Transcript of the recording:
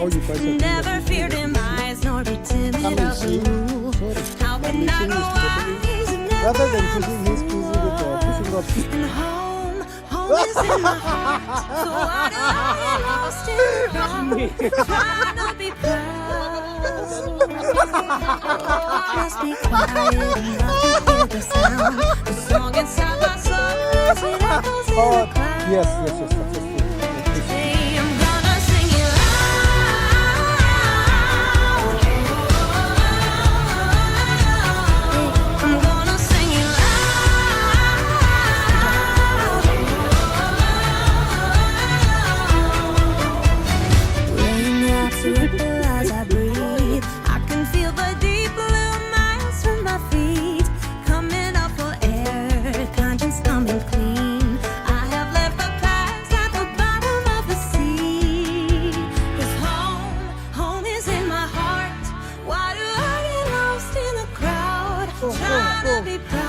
how you guys are doing. Never feared in eyes nor be timid. Come and see. Sorry. How can I go wise and never Rather than fishing, he's busy with fishing rods. and home is in my heart. So why do I get lost in the crowd? Trying to be proud. Must be quiet and not to hear the sound. The song inside my soul, it echoes in Oh, the clouds. yes, that's it. Hey, I'm gonna sing it loud. I'm gonna sing it loud. Raindrops ripple as I breathe. I can feel the deep blue miles from my feet. Coming up for air, conscience coming clean. I have left the past at the bottom of the sea. 'Cause home is in my heart. Why do I get lost in a crowd? Trying to be proud.